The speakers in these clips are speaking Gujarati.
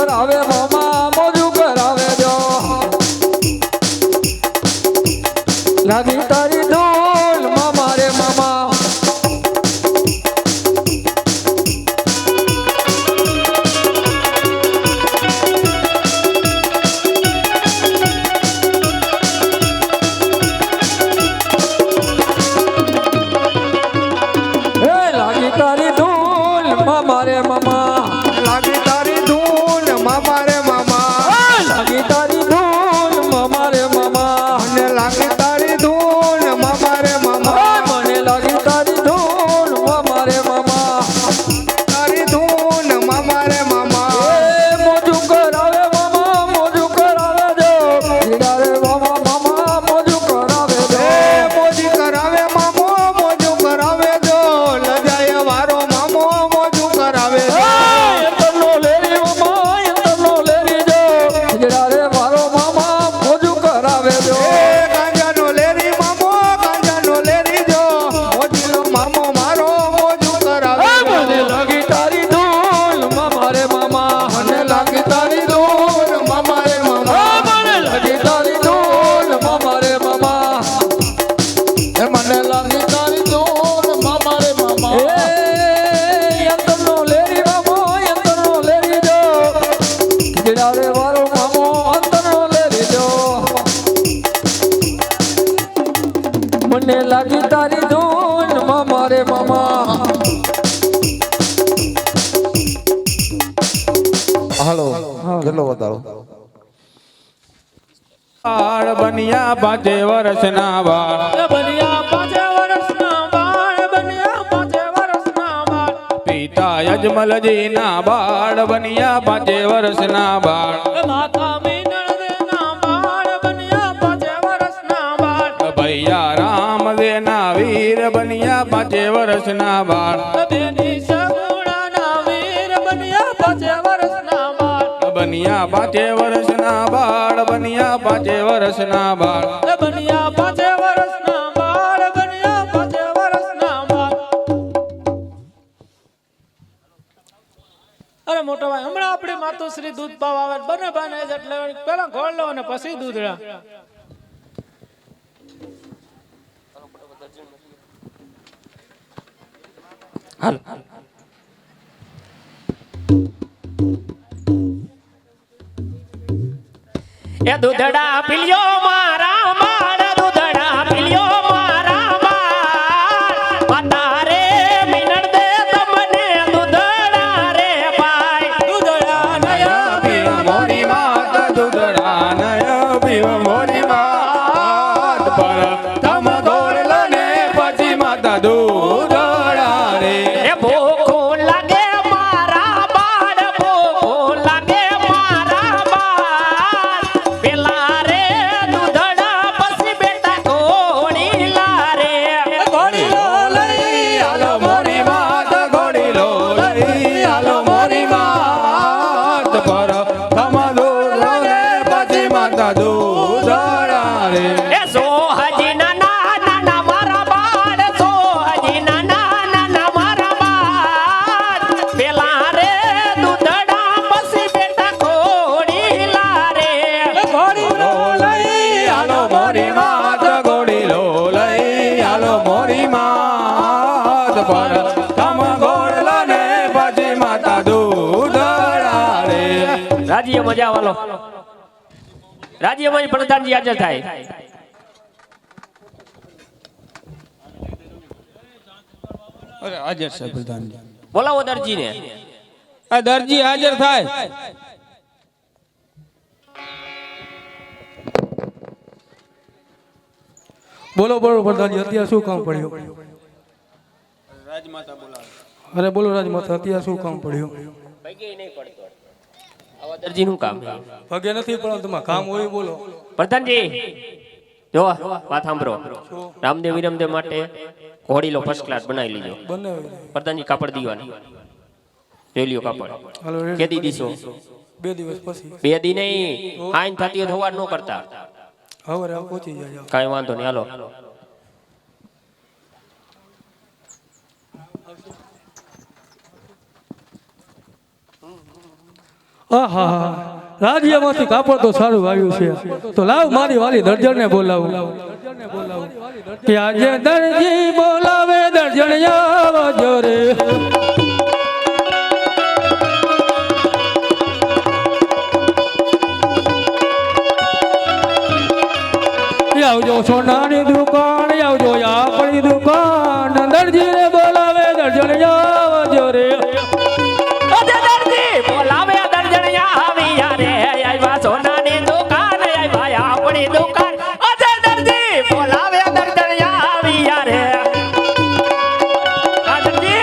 કરાવે મામા મોજું કરાવે જો લાગી તારી ધૂલ મામા રે મામા લાગી તારી ધૂલ મામા રે મામા લાગી તારી ધૂન મામા રે મામા લાગી તારી ધૂલ મામા રે મામા મને લાગી તારી ધૂન મામા રે મામા મને લાગી તારી ધૂલ મામા રે મામા તારી ધૂન મામા રે મામા મોજું કરાવે મામા મોજું કરાવે જો જીરા રે મામા મામા મોજું કરાવે જો મોજી કરાવે મામો મોજું કરાવે જો લજાય વારો મામો મોજું કરાવે જો તનો લેરી મામા તનો લેરી જો જીરા રે મારો મામા મોજું કરાવે જો ગાંજાનો લેરી મામો ગાંજાનો લેરી જો મોજીનો મામો મારો મોજું કરાવે મને લાગી તારી ધૂલ મામા રે મામા મને લાગી તારી ધૂન મામા રે મામા મને લાગી તારી ધૂલ મામા રે મામા મને લાગી તારી ધૂન મામા રે મામા યંતરનો લેરી મામો યંતરનો લેરી જો જીરા રે મારો મામો અંતરનો લેરી જો મને લાગી તારી ધૂન મામા રે મામા હાલો કેટલો વધારો બાળ બન્યા 5 વર્ષના બાળ બન્યા 5 વર્ષના બાળ બન્યા 5 વર્ષના બાળ પિતા યજમલજીના બાળ બન્યા 5 વર્ષના બાળ માતા મીનળદેના બાળ બન્યા 5 વર્ષના બાળ ભૈયા રામદેના વીર બન્યા 5 વર્ષના બાળ બેની સગુણાના વીર બન્યા 5 વર્ષના બાળ બન્યા 5 વર્ષના બાળ બન્યા 5 વર્ષના બાળ બન્યા 5 વર્ષના બાળ બન્યા 5 વર્ષના બાળ અરે મોટા ભાઈ હમણાં આપણી માતુશ્રી દૂધ પાવા આવે બને બને એટલે પેલા ઘોળ લો અને પછી દૂધડા હાલ એ દૂધડા પીલ્યો મારા બાળ દૂધડા પીલ્યો મારા બાળ માતા રે મિનળ દે તમને દૂધડા રે ભાઈ દૂધડા નયા પીવ મોરી માત દૂધડા નય પીવ મોરી માત પર તમ ગોળ ને પછી માતા દૂધડા રે એ ભૂખો લાગે મારા બાળ ભૂખો લાગે મારા બાળ પેલા રે દૂધડા પછી બેટા ઘોડી લારે ઘોડી લો લઈ હાલો મોરી માત ઘોડી લો લઈ હાલો મોરી માત પર તમ દૂધડા રે પછી માતા દૂધડા રે એ સોહજી નાના નાના મારા બાળ સોહજી નાના નાના મારા બાળ પેલા રે દૂધડા પછી બેટા ઘોડી લારે ઘોડી લો લઈ હાલો મોરી માત ઘોડી લો લઈ હાલો મોરી માત પર તમ ઘોડલા ને પછી માતા દૂધડા રે રાજ્ય મજા વાલો રાજ્યમાં પ્રધાનજી હાજર થાય અરે હાજર છે પ્રધાનજી બોલાવો દરજીને આ દરજી હાજર થાય બોલો બોલો પ્રધાનજી અત્યારે શું કામ પડ્યું રાજમાતા બોલાવે અરે બોલો રાજમાતા અત્યારે શું કામ પડ્યું દરજી નું કામ પગે નથી પણ તમારે કામ હોય બોલો પ્રધાનજી જો વાત સાંભળો રામદેવ વિરમદેવ માટે ઘોડીલો ફર્સ્ટ ક્લાસ બનાવી લીજો બંને પ્રધાનજી કાપડ દીવાની જોઈ લ્યો કાપડ હાલો કેદી દીશો 2 દિવસ પછી 2 દી નહીં આઈન થતી હોય સવાર નો કરતા હવે પહોંચી જાય કાંઈ વાંધો નહીં હાલો આહા રાજ્યમાંથી કાપડ તો સારું આવ્યું છે તો લાવ મારી વાલી દર્જનને બોલાવું કે આજે દરજી બોલાવે દર્જન આવજો રે આવજો સોનાની દુકાન આવજો આપણી દુકાન દરજી ને બોલાવે દર્જન આવજો રે અજે દરજી બોલાવે દર્જણિયા આવ્યા રે આવ્યા સોનાની દુકાન આવ્યા આપણી દુકાન અજે દરજી બોલાવે દર્જણિયા આવ્યા રે આ દરજી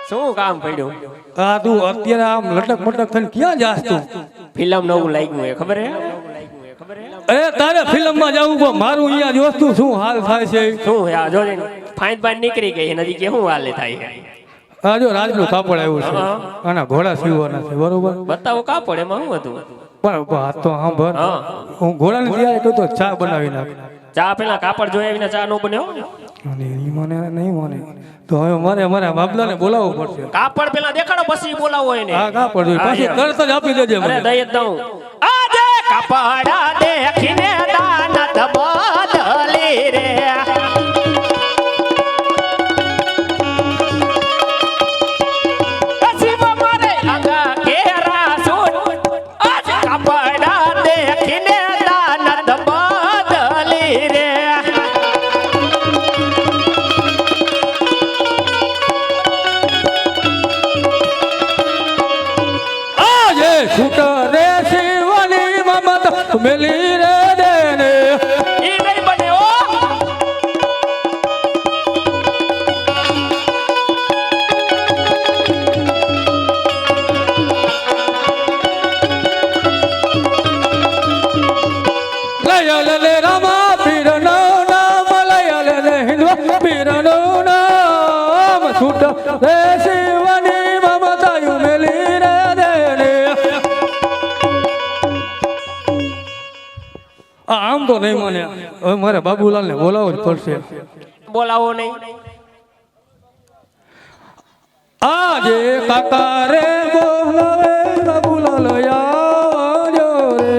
શું કામ પડ્યું આ તું અત્યારે આમ લટક મટક થઈને ક્યાં જાસ તું ફિલ્મ નવું લાગ્યું હે ખબર હે અરે તારે ફિલ્મ માં જવું પણ મારું અહીંયા જોસ્તું શું હાલ થાય છે શું હે આ જોજે ફાઈન ફાઈન નીકળી ગઈ નદી કે શું હાલે થાય છે આ જો રાજનું કાપડ આવ્યું છે આના ઘોડા સીવવાના છે બરોબર બતાવો કાપડ એમાં શું હતું પણ વાત તો સાંભળ હું ઘોડાને તૈયાર કર્યો તો ચા બનાવી નાખ ચા પેલા કાપડ જોયા વિના ચા નો બન્યો અને ઈ મને નહીં મને તો હવે મારે મારા બાબલાને બોલાવવો પડશે કાપડ પેલા દેખાડો પછી બોલાવો એને હા કાપડ જોઈ પછી તરત જ આપી દેજે અરે મને દઈ જ દઉં આજે કાપડ દેખીને દાનત બદલી રે શિવ મારે અંગા કેરા સૂટ આજે કાપડ દેખીને દાનત બદલી રે આજે છૂટા રે શિવાની મમત મેલી રે દેને ઈ નહીં બને ઓ લયલ લે રામા પીરનો નામ લયલ લે હિન્દુ પીરનો નામ છૂટા રે શિવાની મમતાયું મેલી રે દેને આમ તો નહીં મને હવે મારે બાબુલાલ ને બોલાવવો જ પડશે બોલાવો નહીં આજે કાકા રે બોલાવે બાબુલાલ આવજો રે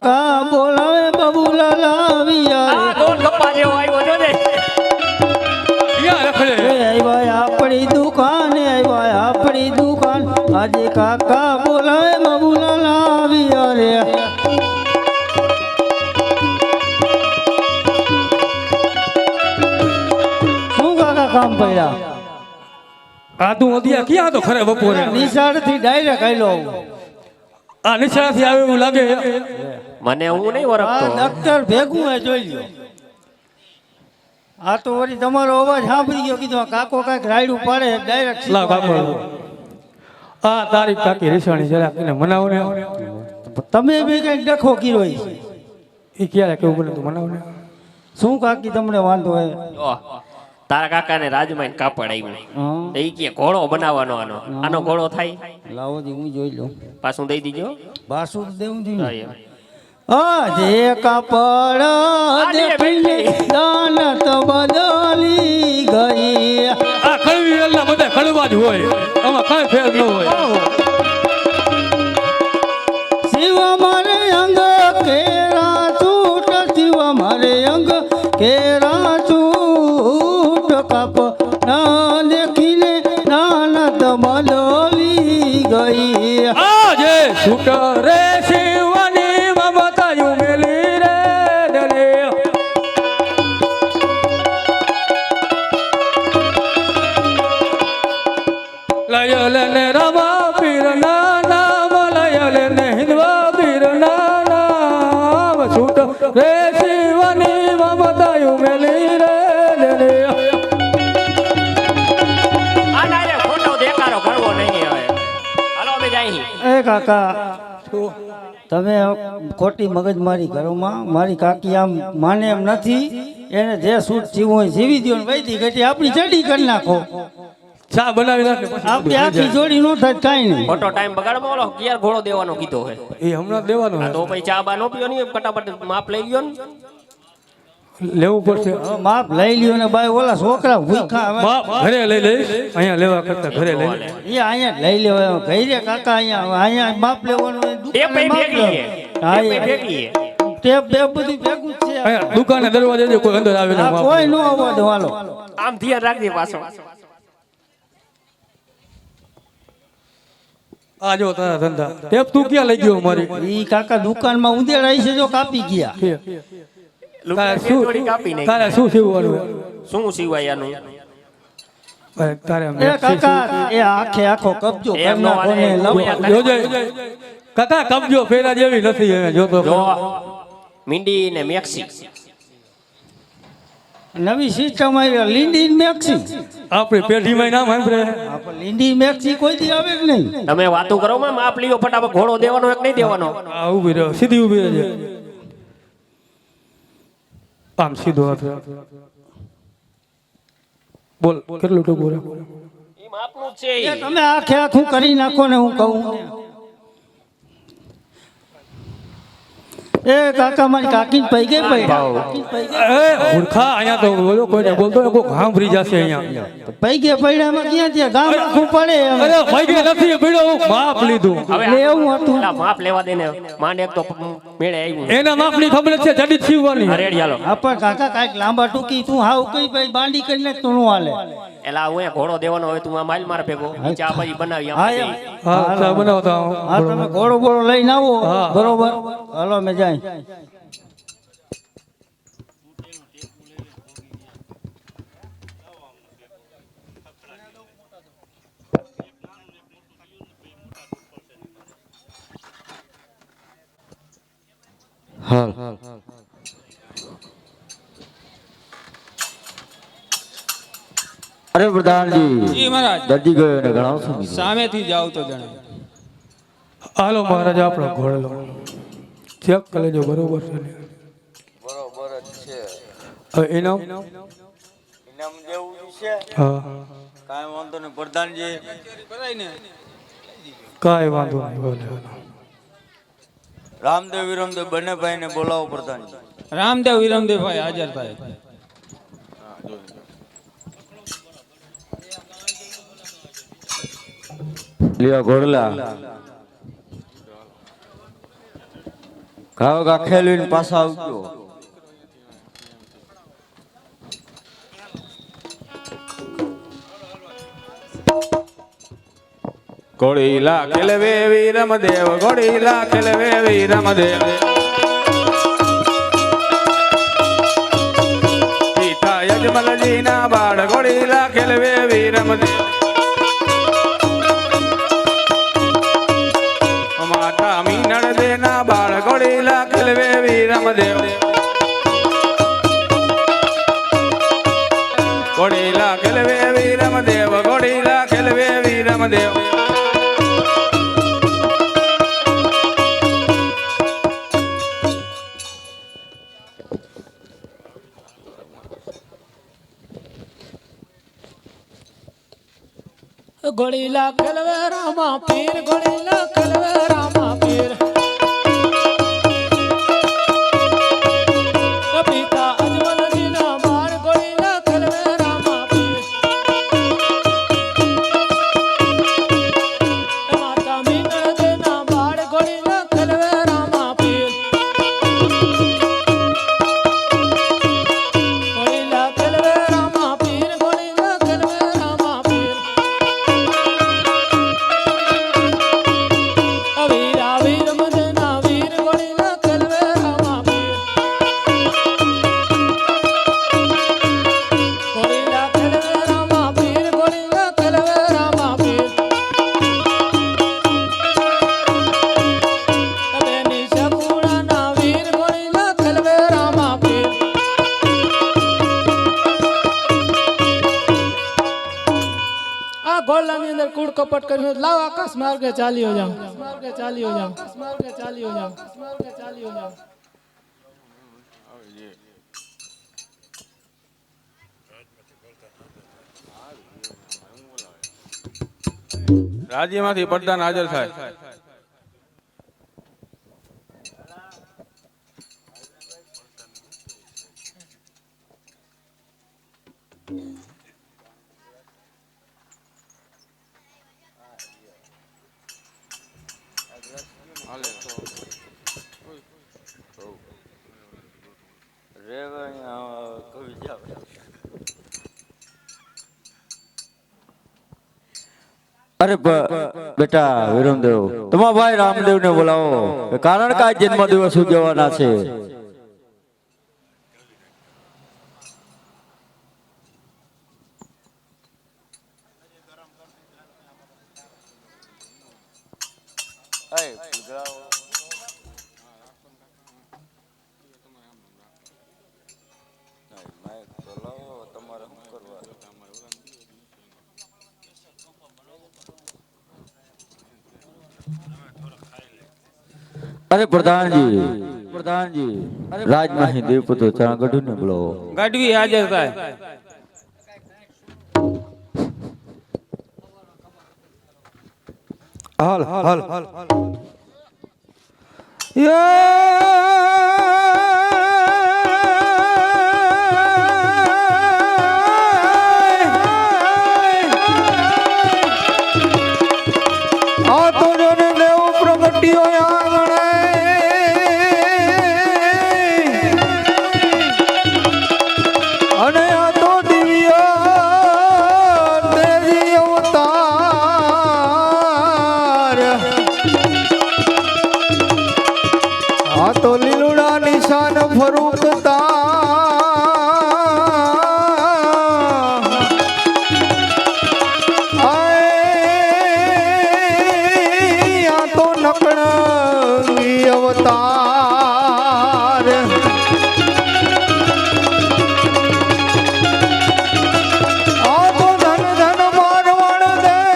કા બોલાવે બબુલાલ આવ્યા આ ગોળ ગપ્પા જેવો આવ્યો જોજે ક્યાં રખડે રે આવ્યા આપણી દુકાન આવ્યા આપણી દુકાન આજે કાકા બોલાવે બબુલાલ આવ્યા રે શું કાકા કામ પડ્યા આ તું અધિયા ક્યાં તો ખરે બપોરે નિશાળ થી ડાયરેક્ટ આયલો આ નિશાળથી આવે એવું લાગે મને હું નહીં આ ઓળખતો ડોક્ટર ભેગું હે જોઈ લ્યો આ તો વળી તમારો અવાજ સાંભળી ગયો કીધું આ કાકો કાંઈક રાયડું પાડે ડાયરેક્ટ લા કાપડ આ તારી કાકી રીસાણી જરાક એને મનાવો ને તમે બી કંઈક ડખો કર્યો છે એ ક્યારે કેવું બોલે તું મનાવો ને શું કાકી તમને વાંધો હે જો, તારા કાકાને રાજમાં કાપડ આવ્યું હા એ કે ઘોડો બનાવવાનો આનો ઘોડો થાય લાવો જી હું જોઈ લઉં પાછું દઈ દીજો બાસુ દેવું હા, જોઈએ એમ. આજે કાપડ દેખીને દાનત બદલી ગઈ આ કડવી વેલના બધા કડવા જ હોય આમાં કાંઈ ફેર ન હોય શિવ મારે અંગ કેરા છૂટ શિવ મારે અંગ કેરા છૂટ કાપ ના દેખીને દાનત બદલી ગઈ આજે છૂટ રે શિવાની મમતાયું મેલી રે દલે લયલ ને રમા પીર ના નામ લયલ ને હિન્દવા પીર ના નામ છૂટ રે શિવાની મમતાયું મેલી રે દલે આ ડાયરેક્ટ ખોટો દેખાડો કરવો નહીં હવે હાલો અમે જાય એ કાકા તમે ખોટી મગજમારી કરો માં મારી કાકી આમ માને એમ નથી એને જે સૂટ જીવવું હોય જીવી દો ને વૈદી ઘટી આપણી ચડી કરી નાખો ચા બનાવી નાખ ને પછી આપણી બધું આખી થઈ જોડી નો થાય કાંઈ નહીં. ખોટો ટાઈમ બગાડમાં ઓલો ગિયર ઘોડો દેવાનો કીધો હે જાય. એ હમણાં દેવાનો આ તો પછી ચા બા નો પીયો નહીં કટાપટ માપ લઈ લ્યો ને લેવું પડશે હવે માપ લઈ લ્યો ને બાય ઓલા છોકરા ભૂખા હવે બાપ ઘરે લઈ લઈ અહીંયા લેવા કરતા ઘરે લઈ લે. એ અહીંયા જ લઈ લેવાય ઘરે કાકા અહીંયા માપ લેવાનું હોય, ટેપ દુકાને માપ ભેગી હે લેવાનું. હા, ટેપ એ ભેગી હે ટેપ બેપ બધું ભેગું જ છે. અહીંયા દુકાને દરવાજે જો કોઈ અંદર આવે આ ના કોઈ નો આવવા દો હાલો. આમ ધ્યાન રાખજે પાછો આ જો તારા ધંધા ટેપ તું ક્યાં લઈ ગયો મારી ઈ કાકા દુકાનમાં ઉંદેડા છે જો કાપી ગયા. તારે થોડી કાપી શું નાખી. તારે શું સીવવાનું હે? શું સિવાય આનું ભાઈ, તારે આમ એ કાકા એ આખે આખો કબજો એમ નો કરના હાલે. કોને લવ જોજે કાકા કબજો ફેરા જેવી નથી હવે જોતો જો મીંડી ને મેક્સી નવી સિસ્ટમ આવી લીંડી મેક્સી. આપણી પેઢીમાં નામ સાંભળે આપણે લીંડી મેક્સી કોઈ દી આવે જ નહીં. તમે વાતો કરો માં માપ લ્યો ફટાફટ ઘોડો દેવાનો એક નહીં દેવાનો આ ઊભી રહો સીધી ઊભી રહેજે આમ સીધો હાથ રાખ. બોલ કેટલું ટૂંકું રાખ ઈ માપનું જ છે એ તમે આખે આખું કરી નાખો ને હું કહું ને. એ કાકા મારી કાકી પૈ ગઈ પૈ એ મૂર્ખા અહીંયા તો બોલો કોઈને બોલતો ને કોઈ સાંભળી જશે અહીંયા પૈ ગયા પૈડામાં ક્યાં ત્યાં ગામ આખું પડે એમ. અરે ભાઈ નથી પીડો હું માપ લીધું હવે એટલે એવું હતું. પેલા માપ લેવા દે ને માંડ એક તો મેળે આવ્યું એના માપની ખબર છે જડી છીવવાની રેડી હાલો આપણ કાકા કાંઈક લાંબા ટૂંકી તું હાવ કઈ ભાઈ બાંડી કરી નાખ તો નું હાલે. એલા હું અહીંયા ઘોડો દેવાનો હોય તું આ માઇલ માર ભેગો ચા પછી બનાવી હા આમ એમ. હા ચા બનાવતા હા તમે ઘોડો બોડો લઈને આવો હા. બરોબર હાલો મેં જાય. હાલ અરે પ્રધાનજી જી મહારાજ દર્દી ગયો ને ગણાવશો બીજું? સામેથી જાવ તો જણાવ હાલો મહારાજ આપણો ઘોડલો ચેક કરી લેજો બરોબર છે ને? બરોબર જ છે હવે ઇનામ ઇનામ દેવું છે હા કાંઈ વાંધો નહીં પ્રધાનજી કાંઈ વાંધો નહીં ભલે રામદેવ વિરમદેવ બંને ભાઈને બોલાવો પ્રધાનજી રામદેવ વિરમદેવ ભાઈ હાજર ભાઈ લ્યો ઘોડલા ઘાવ ઘા ખેલવીને પાછા આવજો ઘોડીલા ખેલવે વીરમદેવ ઘોડીલા ખેલવે વીરમદેવ પિતા યજમલજીના બાળ ઘોડીલા ખેલવે વીરમદેવ માતા મીનળ દેના બાળ ઘોડીલા ખેલવે વીરમદેવ ઘોડીલા ખેલવે વીરમદેવ ઘોડીલા ખેલવે વીરમદેવ ઘોડીલા ખેલવે રામા પીર ઘોડીલા ખેલવે રામા પીર પિતા અજમલજીના બાળ ઘોડીલા ખેલવે રામા પીર માતા મીનળદેના બાળ ઘોડીલા ખેલવે રામા પીર ઘોડીલા ખેલવે રામા પીર ઘોડીલા ખેલવે રામા પીર વીરા વીર મદના વીર ઘોડીલા ખેલવે રામા પીર ઘોડીલા ખેલવે રામા પીર ઘોડીલા ખેલવે રામા પીર તબેની સગુણાના વીર ઘોડીલા ખેલવે રામા પીર આ ગોળલાની અંદર કૂડ કપટ કર્યું લાવ આકાશ માર્ગે ચાલ્યો જાવ માર્ગે ચાલ્યો જાવ માર્ગે ચાલ્યો જાવ માર્ગે ચાલ્યો જાવ રાજ્યમાંથી પ્રધાન હાજર થાય. કવિ જાવ અરે બેટા વિરમદેવ તમારા ભાઈ રામદેવ ને બોલાવો કારણ કે આ જન્મ દિવસ ઉજવવાના છે. અરે પ્રધાનજી રાજમહેલ દેવપુત્ર ચરણગઢ ને બોલાવો. ગઢવી હાજર થાય. હાલ હાલ હાલ આ તો જોને દેવ પ્રગટ્યો આંગણે અને આ તો દિવ્ય દેવી અવતાર આ તો લીલુડા નિશાન ફરૂકતા આ તો નકળી અવતાર આ તો ધન ધન મારવાડ દેશ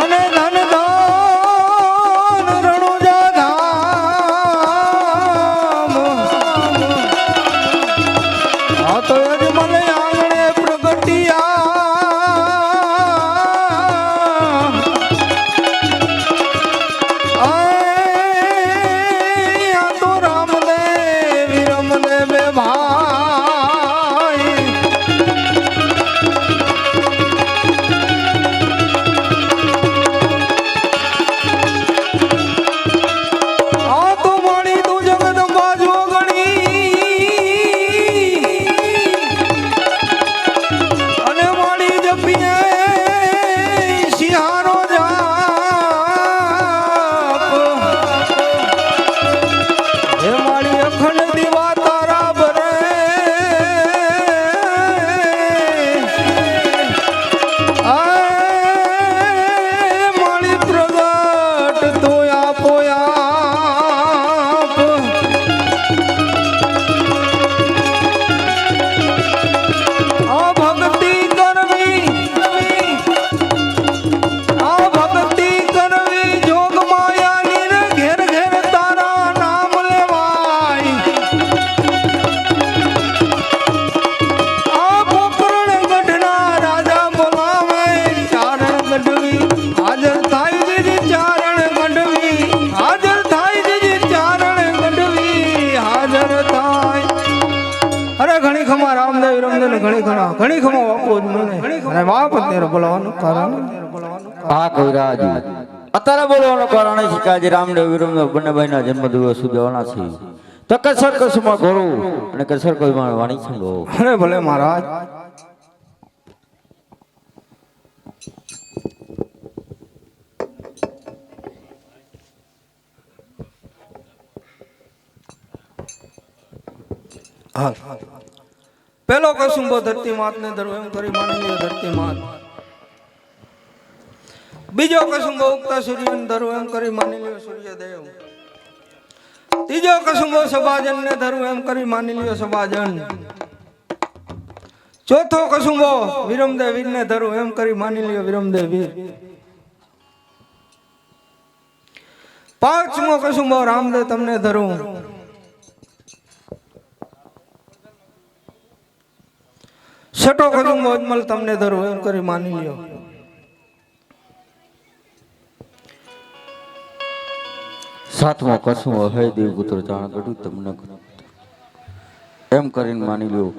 અને ધન ધન રણુજા ધામ આ તો યજમલ આંગણે પ્રગટિયા આ તો રામદેવ વિરમદેવ બે ભાઈ આ તો માણી તું જગદંબા જોગણી અને માણી જપીએ સિંહારો જાપ હે માણી અખંડ દીવા તારા ભરે માણી પ્રગટ તો આપો આપ આ ભક્તિ કરવી જોગ માયાની રે ઘેર ઘેર તારા નામ લેવાય આ પોકરણ ગઢના રાજા બોલાવે ચારણ ગઢવી હાજર થાય દીદી ચારણ ગઢવી હાજર થાય દીદી ચારણ ગઢવી હાજર થાય. અરે ઘણી ખમા રામદેવ વિરમદેવ ને ઘણી ખમા બાપુ જ મને અને બાપ અત્યારે બોલાવાનું કારણ હા કવિરાજ અત્યારે બોલવાનું કારણ એ છે કે આજે રામદેવ વિરમદેવ બંને ભાઈના જન્મ દિવસ ઉજવવાના છે. તો કસર કસુમાં ઘોડું અને કસર કસુમાં વાણી છંડો. અરે ભલે મહારાજ હાલ પેલો કસુંબો ધરતી માત ને ધરવું એમ કરી માની લ્યો ધરતી માત. બીજો કસુંબો ઉગતા સૂર્ય ને ધરવું એમ કરી માની લ્યો સૂર્યદેવ. ત્રીજો કસુંબો સભાજન ને ધરવું એમ કરી માની લ્યો સભાજન. ચોથો કસુંબો વિરમદેવ વીર ને ધરવું એમ કરી માની લ્યો વિરમદેવ વીર. પાંચમો કસુંબો રામદેવ તમને ધરું છઠ્ઠો કદમ અજમલ તમને ધરું એમ કરી માની લ્યો. સાતમો કસમો હે દેવપુત્ર જાણ ગઢું તમને એમ કરીને માની લ્યો.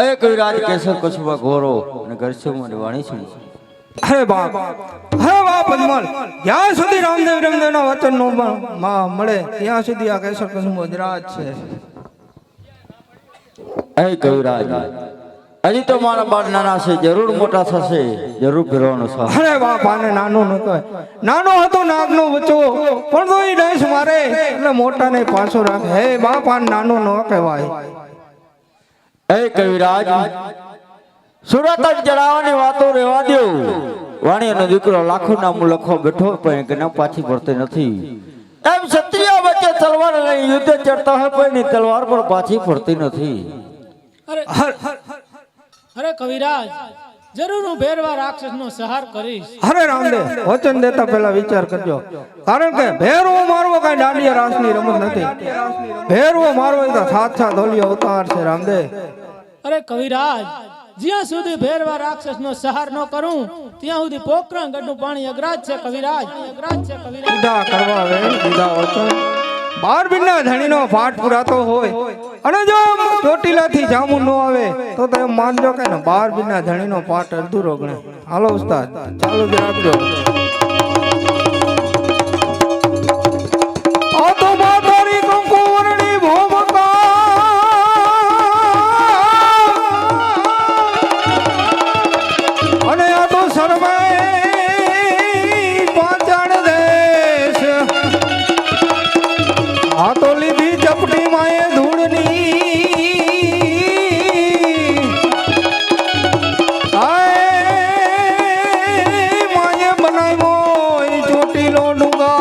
એ કવિરાજ કેસર કસુબા ઘોરો અને ઘરસેવમાં વાણી છે. હે બાપ અજમલ, જ્યાં સુધી રામદેવ વિરમદેવના વચન નો મળે ત્યાં સુધી આ કેસર કસુંબો જ રાજ છે. એ કવિરાજ હજી તો મારા બાળ નાના છે, જરૂર મોટા થશે, જરૂર ફેરવાનો છે. અરે બાપ, આને નાનો નતો, નાનો હતો નાગનો બચ્ચો, પણ તો એ ડેસ મારે એટલે મોટાને પાછો રાખે. હે બાપ, આને નાનો ન કહેવાય. એ કવિરાજ સુરત જ જણાવવાની વાતો રહેવા દો. વાણીનો દીકરો લાખો નામું લખવા બેઠો પણ કે પાછી પડતી નથી. એમ ક્ષત્રિય વચ્ચે તલવાર લઈ યુદ્ધ ચડતા હોય પણ એની તલવાર પર પાછી પડતી નથી. અરે કવિરાજ, જરૂર હું ભેરવા રાક્ષસનો સંહાર કરીશ. અરે રામદેવ, વચન દેતા પહેલા વિચાર કરજો, કારણ કે ભેરવો મારવો કઈ દાંડિયા રાસની રમત નથી. ભેરવો મારવો એ તો સાક્ષાત ઓલિયો અવતાર છે રામદેવ. અરે કવિરાજ, જ્યાં સુધી ભેરવા રાક્ષસનો સંહાર ન કરું ત્યાં સુધી પોકરણ ગઢનું પાણી અગ્રાજ છે કવિરાજ, અગ્રાજ છે કવિરાજ. દીધા કરવા વે દીધા વચન. 12 બીના ધણીનો પાઠ પુરાતો હોય અને જો ચોટીલાથી જામું ન આવે તો એમ માનજો કે ને 12 બીના ધણીનો પાઠ અધૂરો ગણે. હાલો ઉસ્તાદ, ચાલુ જ રાખજો. આ તો માતારી કંકુવરણી ભોમકા, અને આ તો સર્વે પાંચાણ દેશ. આ તો લીધી ચપટી માએ ધૂળની, માએ બનાવ્યો એ ચોટીલો ડુંગર.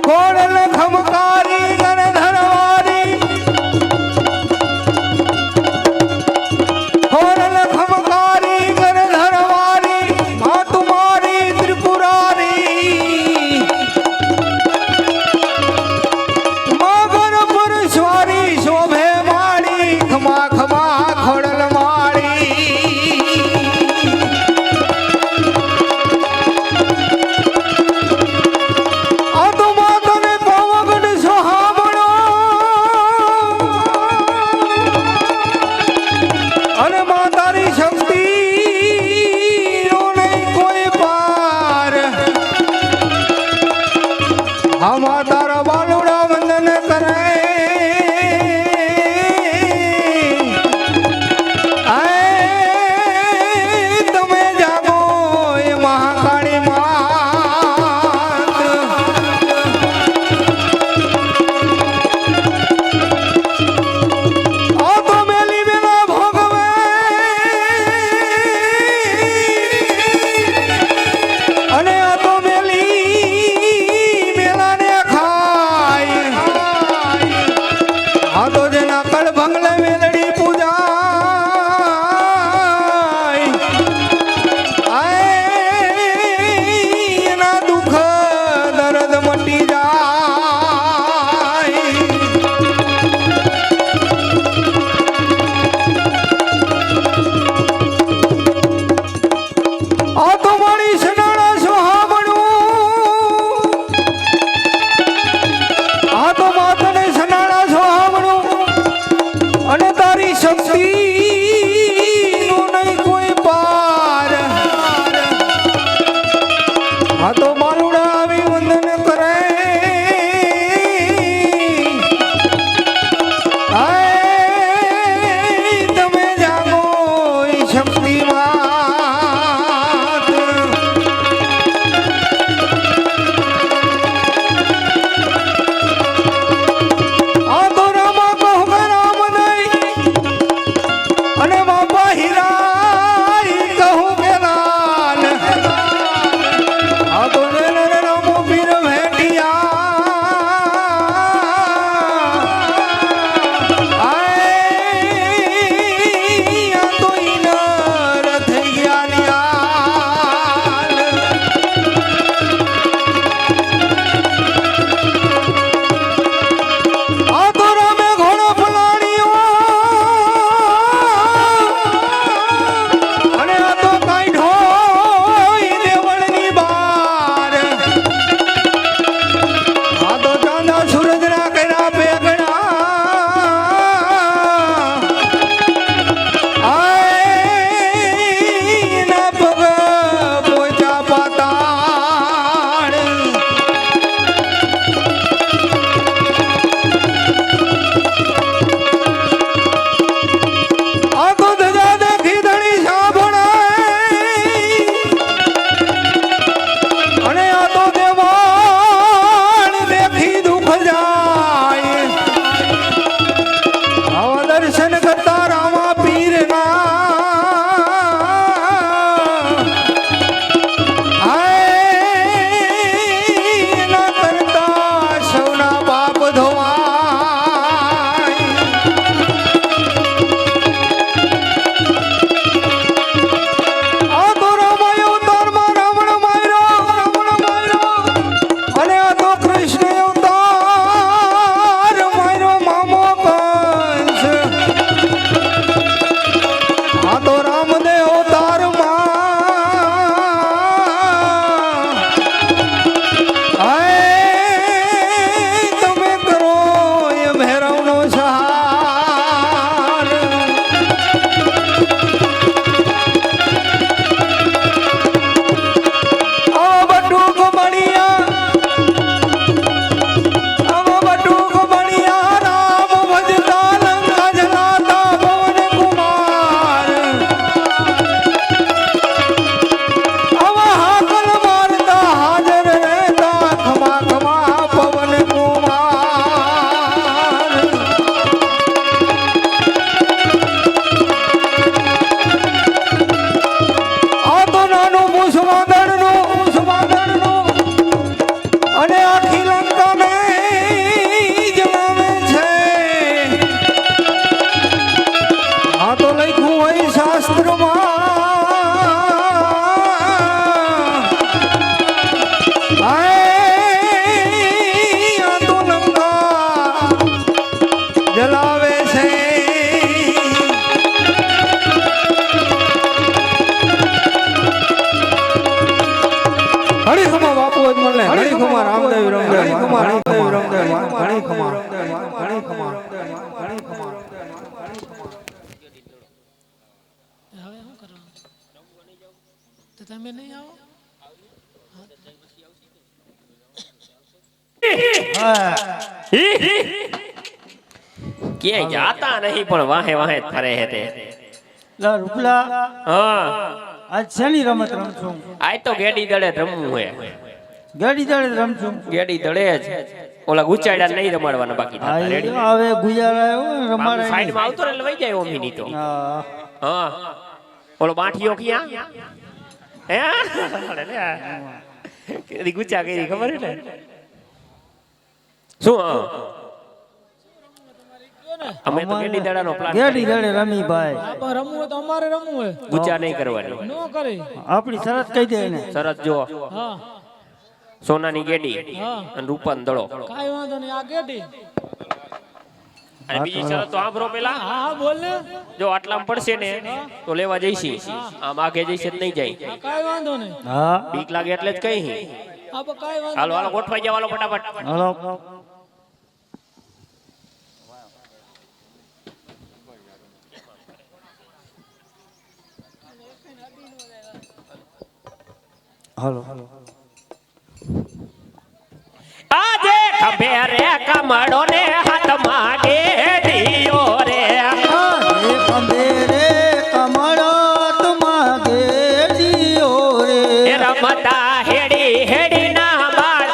કોણ ખમકારી ગણધરવારી, ખમકારી ગણધરવારી, મા તુમારી ત્રિપુરારી, મગર પર સ્વારી શોભે માળી, ખમા ખમા ખોડલ માળી. આ તો માતાને પાવાગઢ સોહામણો, અને માતારી શક્તિ નો નહીં કોઈ પાર. આ માતારા બાલુડા વંદન કરે, તમે જાગો એ મહાકાળી માત. આ તો મેલી મેલા ભોગવે, અને આ તો મેલી મેલાને ખાય. દુઃખ જાય આવા દર્શન કરતા રામા પીરના ના કરતા સૌના પાપ ધોવાય આ તો રામાયો અવતારમાં રાવણ માર્યો અને આ તો કૃષ્ણ અવતાર માર્યો મામો કંસ આ તો રામદેવ અવતારમાં આય તમે કરો એ ભૈરવનો સહાર બટુક બણિયા રામ ભજતા લંકા જલાતા પવન કુમાર હાકલ મારતા હાજર રહેતા ખમા ખમા પવન કુમાર આ તો નાનું મુસવાદળનું અને આખી લંકાને જણાવે છે આ તો લખ્યું હોય શાસ્ત્રમાં આ તો લંકા જલાવે છે હણી ખમા બાપુ જ મળે હણી ખમા રામદેવ રમદેવ હણી ખમા રામદેવ રમદેવ હણી ખમા હણી ખમા હણી ખમા હવે શું કરવાનું તો તમે નહીં આવો ક્યાંય જાતા નહીં પણ વાહે વાહે જ ફરે હે તે લા રૂપલા હા આજ શેની રમત રમશું આય તો ગેડી દળે રમવું હે ગાડી દાડે રમશું ગેડી દળે જ ઓલા ગુચાડ્યા નહીં રમાડવાના બાકી હા થતા રેડી હવે ગુજારા આવ્યો રમાડે સાઈડ માં આવતો ને લઈ જાય ઓમીની તો હા હા ઓલો બાઠિયો ક્યાં હે કેદી ગુચા કરી ખબર હે ને શું હા અમે તો ગેડી દડાનો પ્લાન ગાડી દાડે રમી ભાઈ આપણે રમવું હોય તો અમારે રમવું હોય ગુચા નહીં કરવાની ન કરે આપણી શરત કહી દે ને શરત જો હા સોનાની ગેડી હા અને રૂપાન દડો કાઈ વાંધો નહીં આ ગેડી અને બીજી શરત તો આંભરો પેલા હા હા બોલ ને જો આટલામાં પડશે ને તો લેવા જઈશી આમ આગે જઈશે જ નહીં જાય કાઈ વાંધો નહીં હા બીક લાગે એટલે જ કઈ આપણે કાઈ વાંધો હાલો હાલો ગોઠવાઈ જાવ હાલો ફટાફટ હાલો હાલો આજે ખભે રે કમળો ને હાથમાં ગેડીઓ રે આજે ખંભે રે કમળો તુમા ગેડીઓ રે એ રમતા હેડી હેડી ના બાળ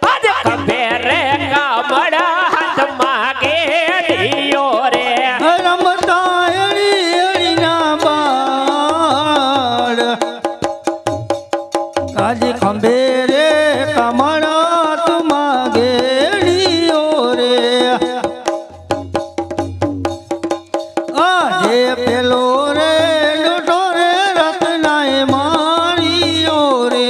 આજે ખભે રે કમળ હાથમાં ગેડીઓ રે રમતા એડી એડી ના બાળ આજે ખંભે રે કમળો તુમા ગેડીઓ રે આજે પેલો રે લોટો રે રતનાએ મારીઓ રે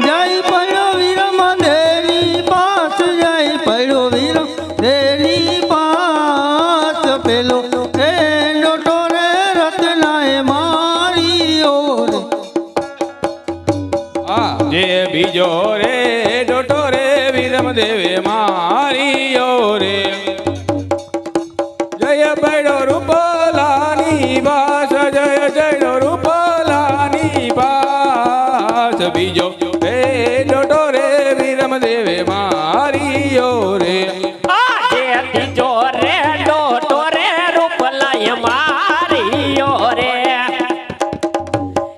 જય પડ્યો વીર મંદેરી પાસ જય પડ્યો વીર દેરી પાસ પેલો એ લોટો રે રતનાએ મારીઓ રે જે બીજો રે ડોટો રે વિરમ દેવે મારીયો રે જય બૈડો રૂપલાની બાસ જય જય રૂપલાની બાસ બીજો રે ડોટો રે વિરમ દેવે મારીયો રે આજે ત્રીજો રે ડોટો રે રૂપલાય મારીઓ રે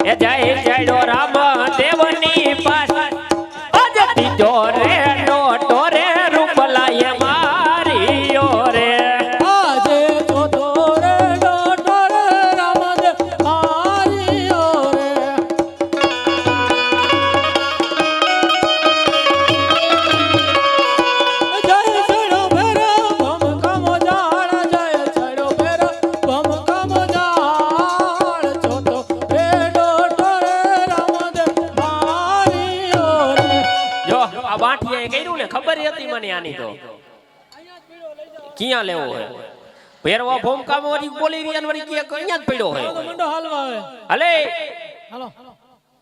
એ જય જય રામ દેવની પાસ આજે ટીચો રે ડોટો રે રૂપલાએ મારીઓ રે આજે ચોથો રે ડોટો રે રામદેવ મારીઓ રે જય છડો ભેરો ભમકામો જાળ જય છડો ભેરો ભમકામો જાળ ચોથો રે ડોટો રે રામદેવ મારીઓ રે જો આ બાંઠિયાએ કર્યું ને ખબર હતી મને આની તો ક્યાં લેવો હે ભેરવા ભૂમકામાં વળી બોલી રહ્યા ને વળી કે અહીંયા જ પડ્યો હે મંડો હાલવા આવે હલે હાલો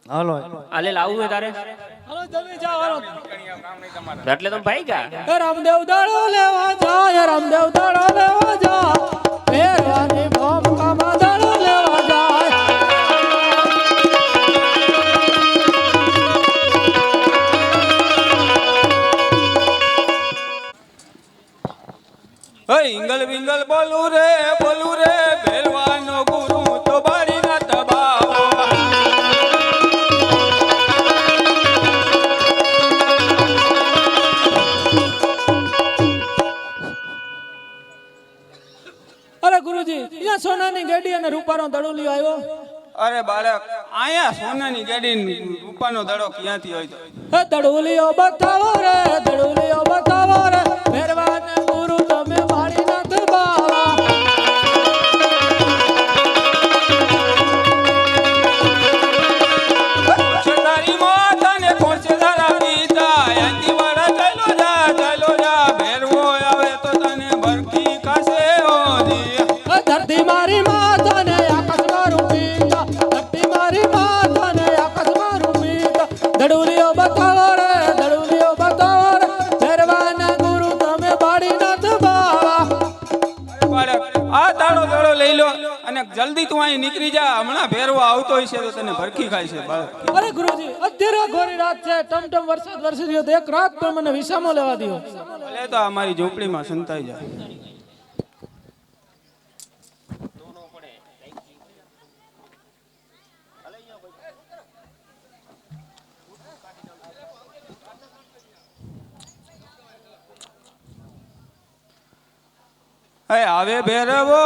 હાલો હલે લાવું હે તારે હાલો તમે જાઓ હાલો એટલે તમે ભાઈ ગયા એ રામદેવ દાડો લેવા જાય રામદેવ દાડો લેવા જાય ભેરવાની ભૂમકામાં દાડો લેવા જાય ઇંગલ વિંગલ બોલું રે ભેરવાનો ગુરુ તો બારી ના તબાવો અરે ગુરુજી અહીંયા સોનાની ગાડી અને રૂપાનો દડોલિયો આવ્યો અરે બાળક આયા સોનાની ગાડી રૂપાનો દડો ક્યાંથી હોય તો હે દડોલિયો બતાવો રે દડોલિયો બતાવો રે ભેરવાને ગુરુ તમે મારી નાથ બાવા તારી માતાને કોણ છે તારા પિતા અંતિ વાળા ચાલો જા ભેરવો આવે તો તને ભરતી કાશે ઓજી ધરતી મારી માતાને આકાશમાં રૂપીતા ધરતી મારી માતાને આકાશમાં રૂપીતા દડોલિયો બતાવો રે દડોલિયો બતાવો રે ભેરવાના ગુરુ તમે બાળી નાથ બાવા બાળક આ તાળો દડો લઈ લો અને જલ્દી તું અહીં નીકળી જા હમણાં ભેરવો આવતો હશે તો તને ભરખી ખાય છે બાળક અરે ગુરુજી અત્યારે ઘોરી રાત છે ટમટમ વરસાદ વરસી રહ્યો તો એક રાત પણ મને વિસામો લેવા દ્યો ભલે તો આ મારી ઝૂંપડીમાં સંતાઈ જાય આવે ભેરવો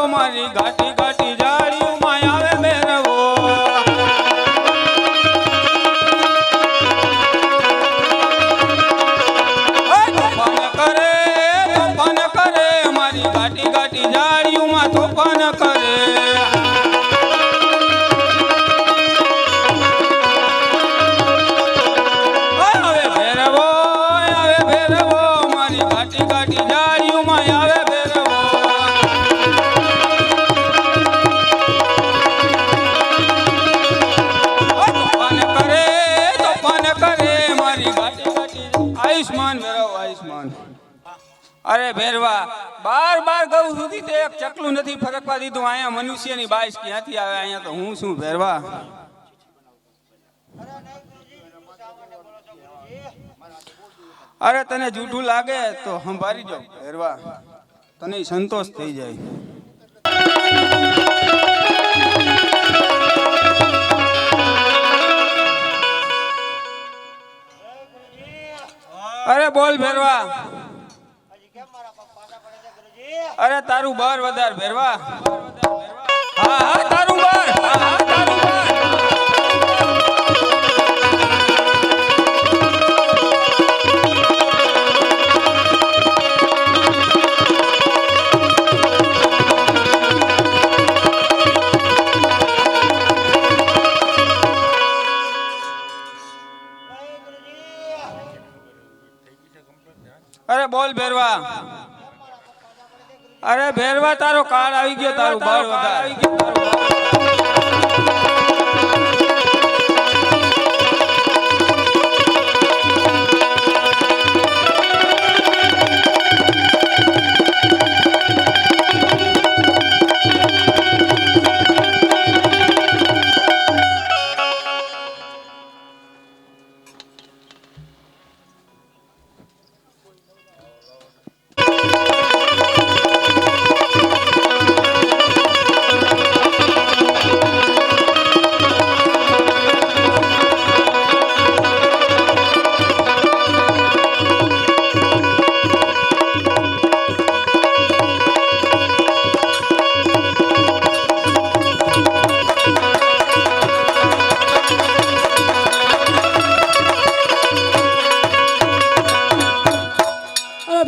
મારી ઘાટી ઘાટી જાળીઓમાં આવે ભેરવો તોફાન કરે મારી ઘાટી ઘાટી જાળીઓમાં તોફાન કરે આવે ભેરવો મારી ઘાટી ઘાટી જાળીઓમાં આવે ભેરવો તોફાન કરે મારી ઘાટી ઘાટી આયુષ્માન ભેરવો આયુષ્માન અરે ભેરવા બાર ગૌ સુધી તો એક ચકલું નથી ફરકવા દીધું અહીંયા મનુષ્યની બાઈસ ક્યાંથી આવે અહીંયા તો હું શું ભેરવા અરે તને જૂઠું લાગે તો સંભાળી જાઓ ભેરવા તને સંતોષ થઈ જાય અરે બોલ ભેરવા અરે તારું બાર વધાર ભેરવા હા તારું બાર તારું બાર અરે બોલ ભેરવા અરે ભેરવા તારો કાર્ડ આવી ગયો તારું બાર વધાર આવી ગયો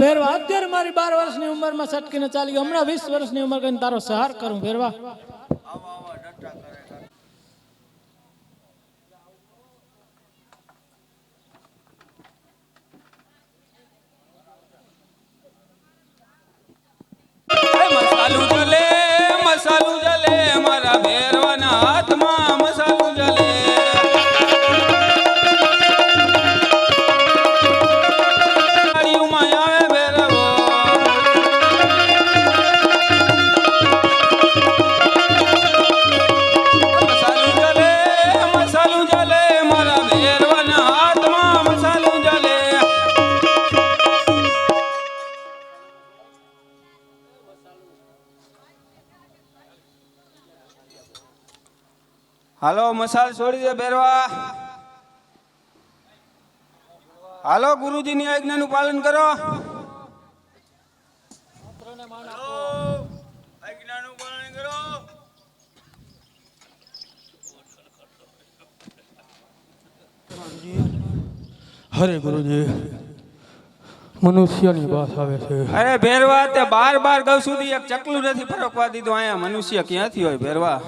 ભેરવા અત્યારે મારી 12 વર્ષની ઉંમરમાં સટકીને ચાલી ગયો, હમણાં 20 વર્ષની ઉંમર કરીને તારો સહાર કરું ભેરવા. મસાલું જલે મારા ભેરવાના હાથમાં મસાલું જલે. હાલો મસાલ છોડી દે ભેરવા. હાલો ગુરુજીની આજ્ઞાનું પાલન કરો. આજ્ઞાનું પાલન કરો. હરે ગુરુજી, મનુષ્યની વાત આવે છે. અરે ભેરવા, તે 12 ગૌ સુધી એક ચકલું નથી ફરકવા દીધું. અહીંયા મનુષ્ય ક્યાંથી હોય ભેરવા?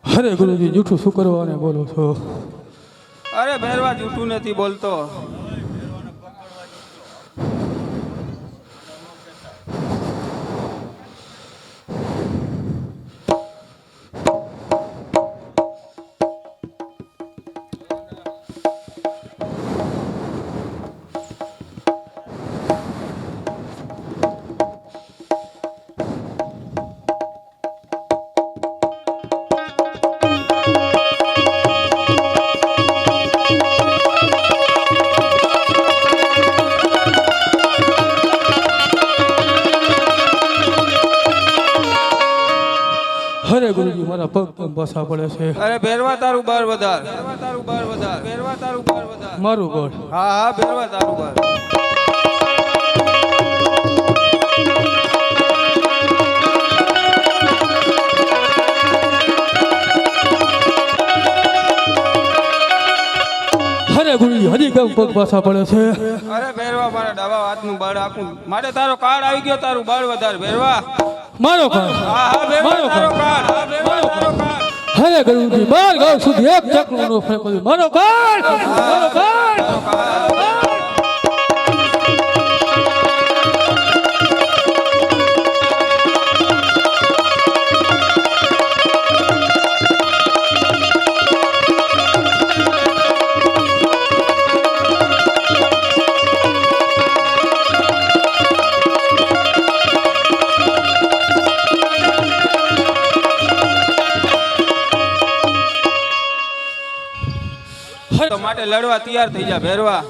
હરે ગુરુજી, જૂઠું શું કરવાને બોલો છો? અરે ભેરવા, જૂઠું નથી બોલતો. હરે ગુરુજી, મારા પગ બસા પડે છે. અરે ભેરવા, તારું બળ વધાર. ભેરવા, તારું બળ વધાર. ભેરવા, તારું બળ વધાર. મારું બળ. હા હા ભેરવા, તારું બળ. હરે ગુરુજી, હજી કેમ પગ બસા પડે છે? અરે ભેરવા, મારા ડાબા હાથનું બળ આપું માટે તારો કાર્ડ આવી ગયો. તારું બળ વધાર ભેરવા. મારો કાળ. હા હા ભેરવા, મારો તારો કાર્ડ. કાર્ડ. હા ભેરવા, તારો કાર્ડ. હરે ગુરુજી, 12 ગાઉ સુધી એક ચકલું નો ફેંકો. મારો કાળ, મારો કાળ. તો માટે લડવા તૈયાર થઈ જા ભેરવા.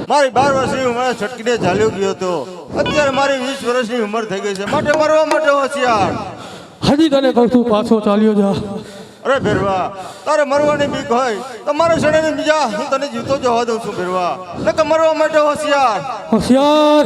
મારી 12 વર્ષની ઉંમરે છટકીને ઝાલ્યો ગયો હતો. અત્યારે મારી 20 વર્ષની ઉંમર થઈ ગઈ છે. માટે મરવા માટે હોશિયાર. હજી તને કહું છું, પાછો ચાલ્યો જા. અરે ભેરવા, તારે મરવાની બીક હોય તો મારે શરણે બીજા હું તને જીવતો જવા દઉં છું ભેરવા. નકર મરવા માટે હોશિયાર. હોશિયાર.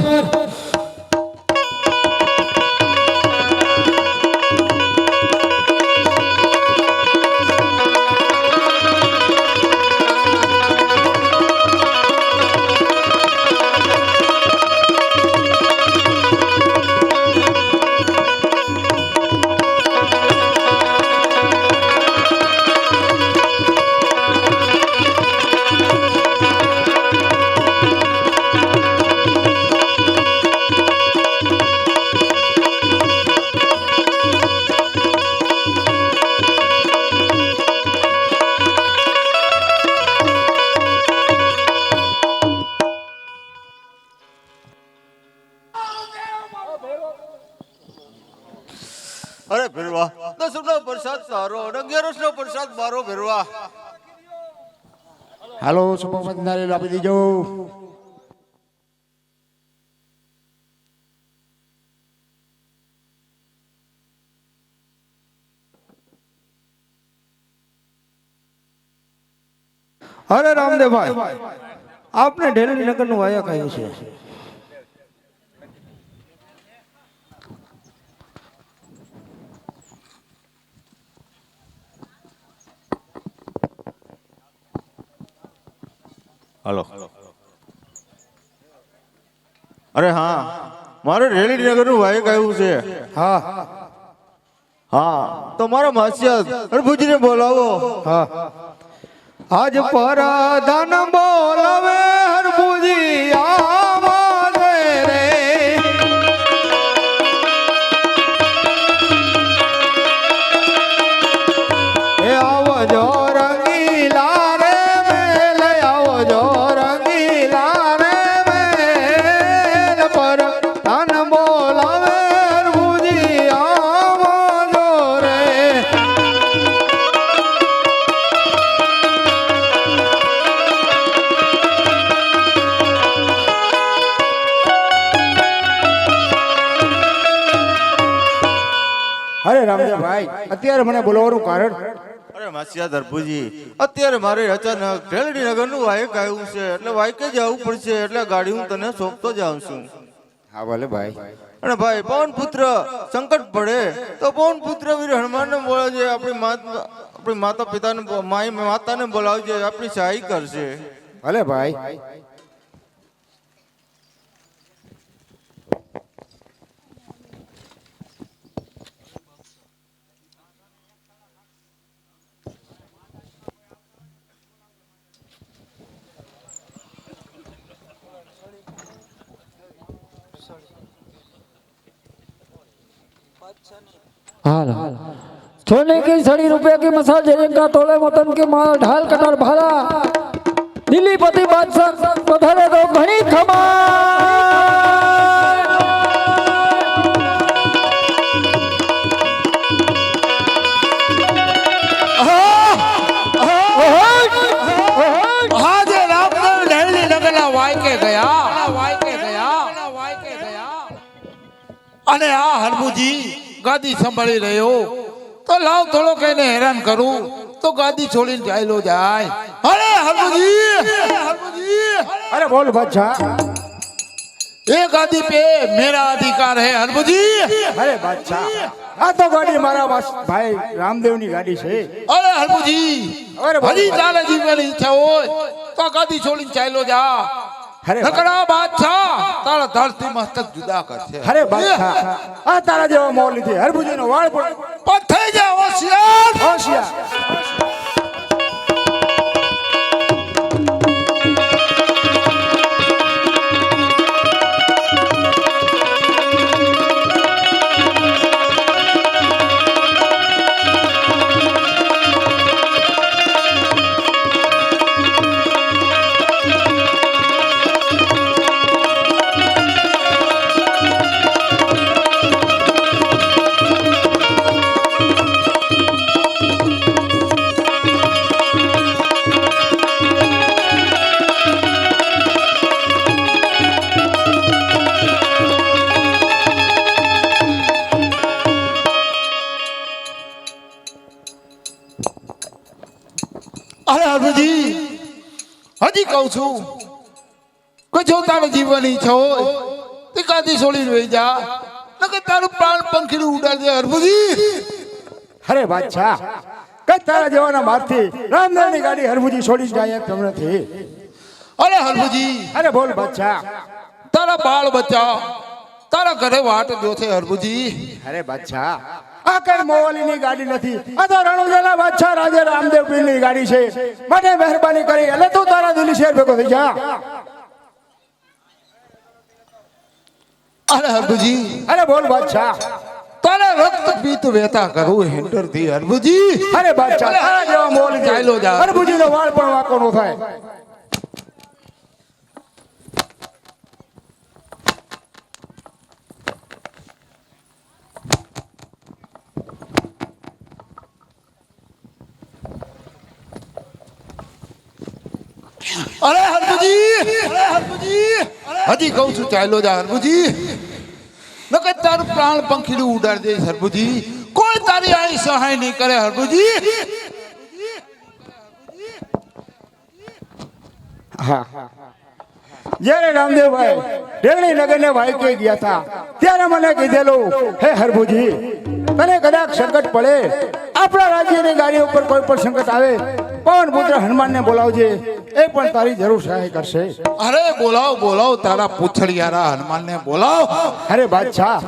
અરે ભેરવા, 10નો પ્રસાદ તારો, 11નો પ્રસાદ મારો ભેરવા. હાલો સુપમત નારિયેલ આપી દીજો. અરે રામદેવભાઈ, આપને ઢેલડી નગરનું વાયા કહ્યું છે. હાલો. અરે હા, મારે રેલી નગરનું વાયક આવ્યું છે. હા હા, તો મારા માસિયા હરભુજીને બોલાવો. હા, આજ પરાધાન બોલાવે હરભુજી આવાજે રે. એ આવજો રંગીલા રે મેલ, આવજો રંગીલા રે મેલ, પરાધાન બોલાવે હરભુજી આવાજો રે. અરે રામદેવભાઈ, અત્યારે મને બોલાવવાનું કારણ? અરે માસિયા હરભુજી, અત્યારે મારે અચાનક રેલડી નગરનું વાયક આવ્યું છે, એટલે વાયકે જવું પડશે, એટલે ગાડી હું તને સોંપતો જાઉં છું. હા ભલે ભાઈ. અને ભાઈ પવન પુત્ર સંકટ પડે તો પવન પુત્ર વીર હનુમાનને બોલાવજે. આપણી માતા પિતાને માતાને બોલાવજે, આપણી સહાય કરશે. ભલે ભાઈ. हाल सोने की 6 रुपए की मसाल जरेंगा तोले मतन के माल ढाल कटार भाला दिल्ली पति बादशाह पधारे तो घनी खमा આજે રામદેવ ઢેલડી નગરના વાયકે ગયા અને આ હરભુજી ગાદી સંભાળી રહ્યો તો લાવ થોડો કઈને હેરાન કરું તો ગાદી છોડીને ચાલ્યો જાય. અરે હરભુજી અરે બોલ બાદશાહ. ये गादी पे मेरा अधिकार है हरभुजी. અરે બાદશાહ, આ તો ગાડી મારા ભાઈ રામદેવની ગાડી છે. अरे हरभुजी अरे बोल हरी भाई. ताले जीवनी ઈચ્છા હોય તો ગાદી છોડીને ચાલ્યો જા. અરે નકરા બાદશાહ તારા ધરતી મસ્તક જુદા કરશે. અરે બાદશાહ, આ તારા જેવા મોલ લીધી હરભુજીનો વાળ પણ પણ થઈ જા હોશિયાર. હોશિયાર. અરે હરભુજી હજી કહું છું કે જો તારે જીવવાની ઈચ્છા હોય તો ગાદી છોડીને વહી જા, નકર તારું પ્રાણ પંખીડું ઉડાડી દે હરભુજી. અરે બાદશાહ, કઈ તારા જેવાના મારથી રામદેવની ગાડી હરભુજી છોડી જાય એમ કેમ નથી? અરે હરભુજી અરે બોલ બાદશાહ. તારા બાળ બચ્ચા તારા ઘરે વાટ જોશે હરભુજી. અરે બાદશાહ, આ કઈ મોવાલીની ગાડી નથી, આ તો રણુજાના બાદશાહ રાજા રામદેવ પીરની ગાડી છે. માટે મહેરબાની કરી એટલે તું તારા દિલ્હી શહેર ભેગો થઈ જા. અરે હરભુજી અરે બોલ બાદશાહ. તારે રક્ત પીત વેતા કરું હેન્ટર થી હરભુજી. અરે બાદશાહ, તારા જેવા મોવાલી ચાલ્યો જા. હરભુજીનો વાળ પણ વાંકો નો થાય. અરે હરભુજી હજી કહું છું ચાલ્યો જા હરભુજી, નકર તારું પ્રાણ પંખીડું ઉડાડી દે હરભુજી. કોઈ તારી અહીં સહાય નહીં કરે હરભુજી. હા જ્યારે રામદેવભાઈ રેવણી નગરને વાયકે ગયા હતા ત્યારે મને કીધેલું, હે હરભુજી, તને કદાચ સંકટ પડે, આપણા રાજ્યની ગાડી ઉપર કોઈ પણ સંકટ આવે, પવન પુત્ર હનુમાનને બોલાવજે, એ પણ તારી જરૂર સહાય કરશે. અરે બોલાવ બોલાવ, તારા પૂછડિયારા હનુમાનને બોલાવ. અરે બાદશાહ,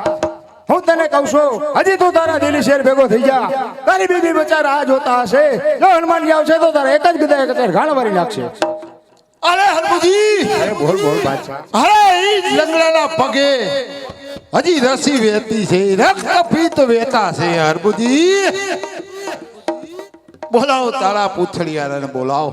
હું તને કહું છું, હજી તું તારા દિલ્હી શેર ભેગો થઈ જા. તારી બીબી બચ્ચા રાહ જોતા હશે. જો હનુમાનજી આવશે તો તારા એક જ ગદા એક ઘાણ મારી નાખશે. અરે હરભુજી, અરે બોલ બોલ બાદશાહ. અરે ઈ લંગડાના પગે હજી રસી વહેતી છે, રક્ત પીત વહેતા છે. હરભુજી બોલાવ, તારા પૂછડિયારાને બોલાવ.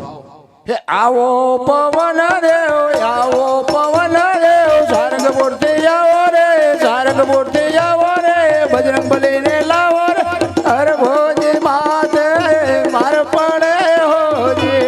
હે આવો પવન દેવ, આવો પવન દેવ, સારંગ મૂર્તિ આવો રે, સારંગ મૂર્તિ આવો રે, બજરંગ બલીને લાવો રે, હર ભોજી માતે માર પડે હોજી.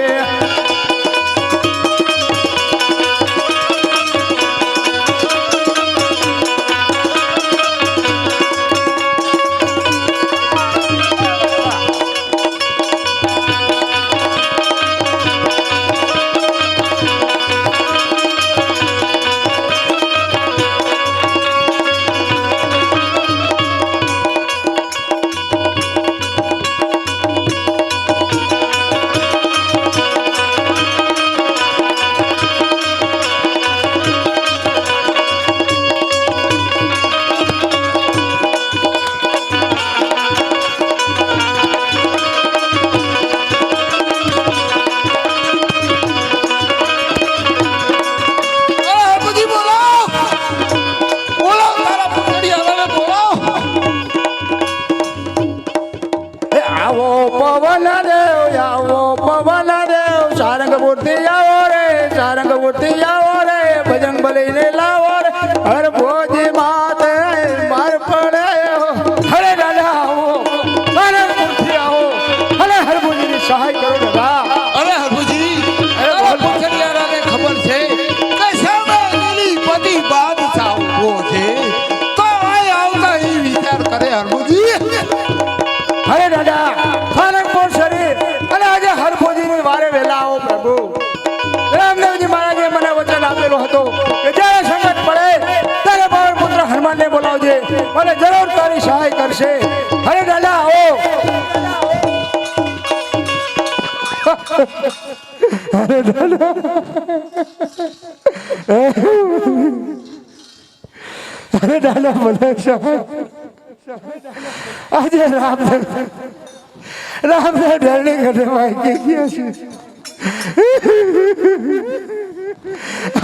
પવન દેવ, આવો પવન દેવ, સારંગ મૂર્તિ આવો રે, સારંગ મૂર્તિ આવો રે, બજરંગ બલીને લાવો રે, હર ભોજી માતે માર પડે હો. હરે દાદા આવો, સારંગ મૂર્તિ આવો, હરે હરભુજીની સહાય કરો દાદા. અરે હરભુજી, તારા પૂછડિયારાને ખબર છે કે સામે લીલી પતિ બાદશાહ ઊભો છે, તો અહીં આવતા એ વિચાર કરે. હરભુજી હરે દાદા, સારંગપુર શરીર અને આજે હરભુજીની વારે વહેલા આવો પ્રભુ. રામદેવજી મહારાજે મને વચન આપેલું હતું કે જ્યારે સંકટ પડે ત્યારે પવન પુત્ર હનુમાનને બોલાવજે, મને જરૂર તારી સહાય કરશે. હરે દાદા આવો. હરે દાદા, અરે દાદા મને સહાય. આજે રામદેવ ડરને ઘરે વાંચી ગયા છે.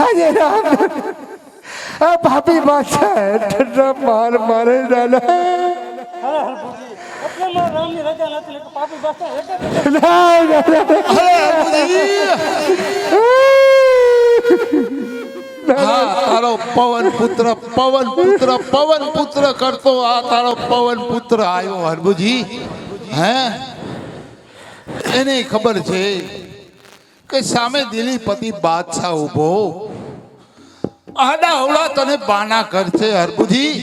આજે રામદેવ આ પાપી બાદશાહ માર મારે દાદા. હા, તારો પવન પુત્ર કરતો આ તારો પવન પુત્ર આવ્યો. હરભુજી, હે એને ખબર છે કે સામે દિલ્હી પતિ બાદશાહ ઉભો, આડા અવળા તને બાના કરશે. હરભુજી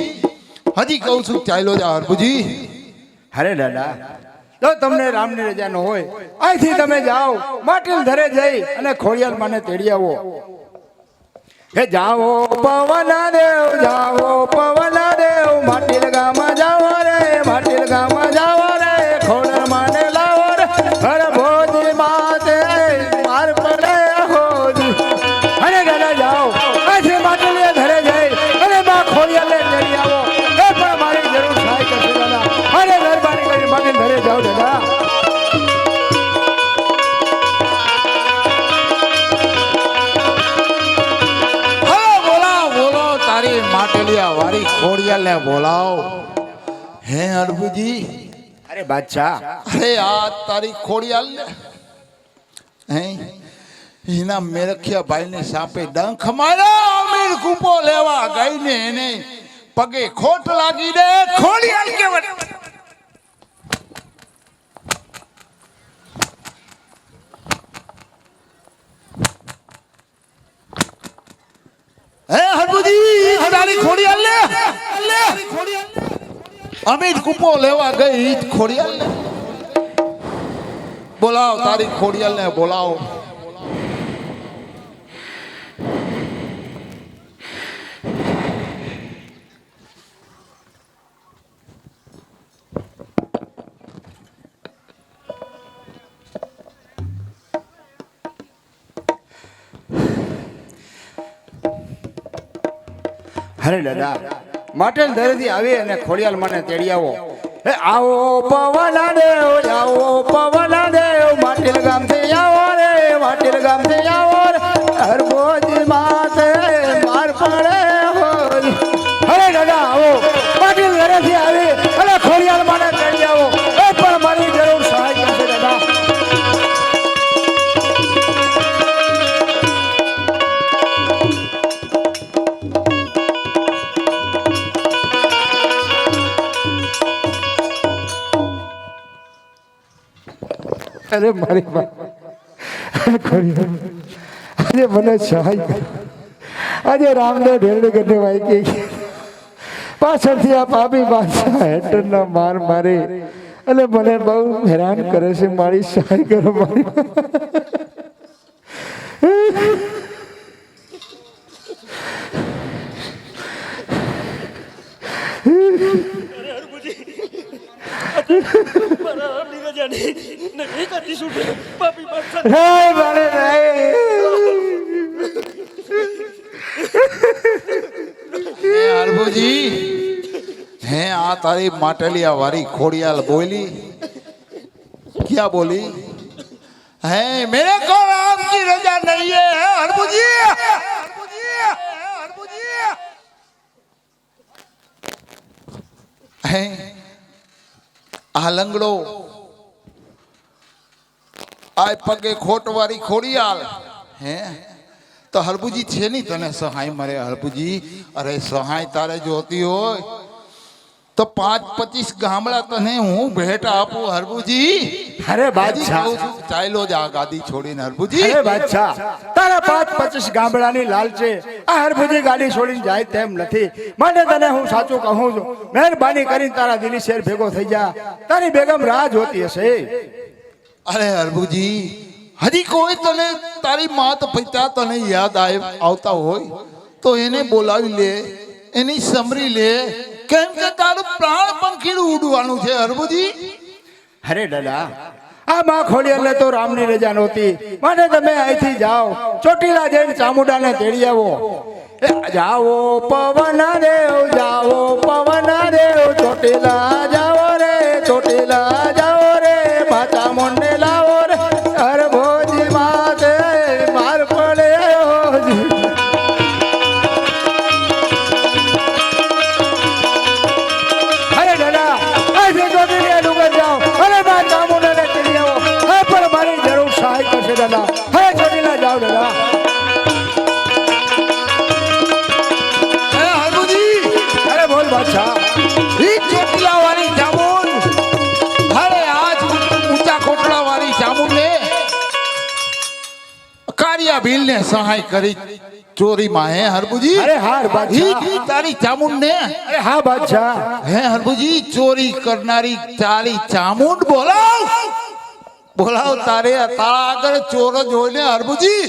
હજી કહું છું, ચાલ્યો જા. હરભુજી અરે દાદા, જો તમને રામની રજા ન હોય અહીંથી તમે જાઓ, માટીલ ધરે જઈ અને ખોડિયાલ માને તેડી આવો. હે જાઓ પવન દેવ, જાઓ પવન દેવ, માટીલ ગામમાં જાઓ રે, માટીલ ગામમાં જાઓ રે, ખોડિયાલ માને લાવો રે, હર ભોજી માતે માર પડે હોજી. અરે દાદા જાઓ, અહીંથી માટીલ ધરે જઈ અને બા ખોડિયાલને તેડી આવો, એ પણ મારી જરૂર સહાય કરશે દાદા. અરે મહેરબાની કરીને માટીલ ધરે જાઓ દાદા. તારી માટલિયા વાળી ખોડિયાલને બોલાવ. હે હરભુજી, અરે બાદશાહ, અરે આ તારી ખોડિયાલ હે એના મેરખિયા ભાઈને સાપે ડંખ માર્યો. અમીર કૂપો લેવા ગઈને એને પગે ખોટ લાગી દે. ખોડિયાલ કેવડ હે હરભુજી, તારી ખોડિયાલ લે અમીર કૂપો લેવા ગઈ. ખોડિયાલ ને બોલાવ, તારી ખોડિયાલ ને બોલાવ. અરે દાદા માટેલ ધરેથી આવી અને ખોડિયાલ મને તેડી આવો. એ આવો પવન દેવ આવો પવન દેવ માટેલ ગામથી આવો રે માટેલ ગામથી આવો રે હરભોજી માતે માર પડે હોય. અરે દાદા આવો માટેલ ઘરેથી આવી અને ખોડિયાલ મને તેડી આવો. એ પણ મારી જરૂર સહાય કરશે દાદા. અરે મારી આજે મને સહાય કર. આજે રામદેવ ઢેરડી ગઢે વાઈ ગઈ પાછળથી આ પાપી બાદશાહ હેઠળના માર મારે અને મને બહુ હેરાન કરે છે. મારી સહાય કરો મારી. હરભુજી હે આ તારી માટલિયા વાળી ખોડિયાલ બોલી क्या बोली है मेरे को राम की रजा नहीं है हरभुजी है આ લંગડો આ પગે ખોટવારી ખોડિયાલ હે તો હરભુજી છે નહીં તને સહાય મરે હરભુજી. અરે સહાય તારે જોતી હોય તો 5-25 ગામડા તને હું ભેટ આપું હરભુજી. અરે બાદશાહ ચાલ્યો જા ગાદી છોડીને હરભુજી. અરે બાદશાહ તારા 5-25 ગામડાની લાલચે આ હરભુજી ગાડી છોડીને જાય તેમ નથી. માટે તને હું સાચું કહું છું મહેરબાની કરીને તારા દિલી શેર ભેગો થઈ જા. તારી બેગમ રાહ જોતી હશે. અરે હરભુજી હજી કોઈ તને તારી માત પિતા તને યાદ આવતા હોય તો એને બોલાવી લે એની સમરી લે કેમ કે તારું પ્રાણ પંખીડું ઉડવાનું છે હરભુજી. અરે દાદા આ માં ખોડિયાલને તો રામની રજા નહોતી માટે તમે અહીંથી જાઓ ચોટીલા જઈને ચામુંડાને તેડી આવો. જાઓ પવન દેવ જાઓ પવન દેવ ચોટીલા જાઓ રે ચોટીલા જાઓ રે મા ચામુંડને લાવો રે હરભોજી માતે માર પડે. અરે દાદા અહીંથી ચોટીલા ડુંગર જાઓ અને મા ચામુંડાને તેડી આવો. હા પણ મારી જરૂર સહાય કરશે દાદા. હવે ચોટીલા જાઓ દાદા. બોલ બાદશાહ ચોટીલા વાળી જામુન અરે આજ ઊંચા કોટડા વાળી જામુન ને કારિયા ભીલ ને સહાય કરી ચોરી માં હે હરભુજી. અરે હાર બાદશાહ તારી જામુન ને અરે હા બાદશાહ હે હરભુજી ચોરી કરનારી ચાલી ચામુંડ બોલાવ તારે તારા આગળ ચોર જ હોય ને હરભુજી.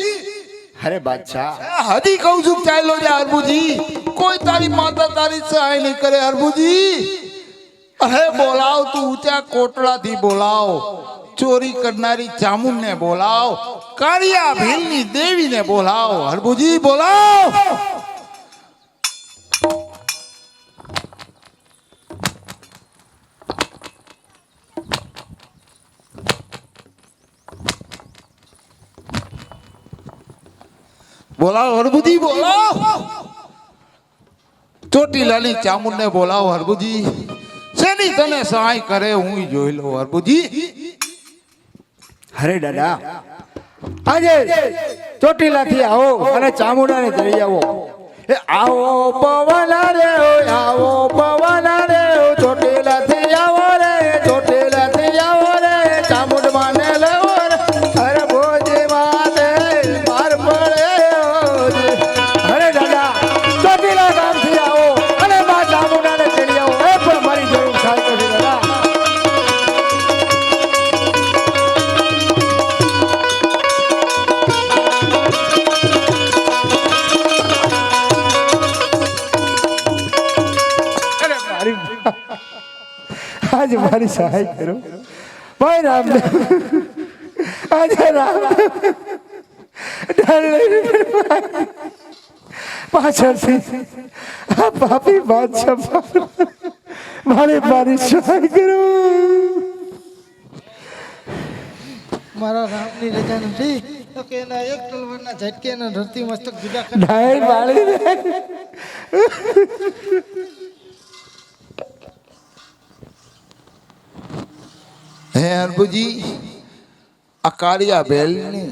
અરે બાદશાહ હજી કહું છું ચાલો જા હરભુજી કોઈ તારી માતા તારી સહાય નહીં કરે હરભુજી. અરે બોલાવ તું ઊંચા કોટડાથી બોલાવ ચોરી કરનારી ચામુંડ ને બોલાવ કાળિયા ભીલની દેવી ને બોલાવ હરભુજી બોલાવ. બોલાવ હરભુજી બોલાવ ચોટીલાની ચામુંડ ને બોલાવ હરભુજી. શેની તને સહાય કરે હું જોઈ લઉં હરભુજી. અરે દાદા આજે ચોટીલાથી આવો અને ચામુંડાને તેડી આવો. એ આવો પવન દેવ આવો પવન દેવ ચોટીલાથી આવો રે ચોટીલાથી આવો રે ચામુંડ માને લેવો રે હરભોજી માતે માર પડે. અરે દાદા ચોટીલા ગામથી આવો અને મા ચામુંડાને તેડી આવો. એ પણ મારી જરૂર સહાય કરશે દાદા. आज मारी सहाय करो भाई रामदेव. आज राम પાછળથી આ પાપી બાદશાહ મારી સહાય કરો. મારા રામની રજા નથી તો કે એના એક તલવારના ઝટકે એના ધરતી મસ્તક જુદા કરી ડાય વાળી રે. હે હરભુજી, આ કાળિયા બેલની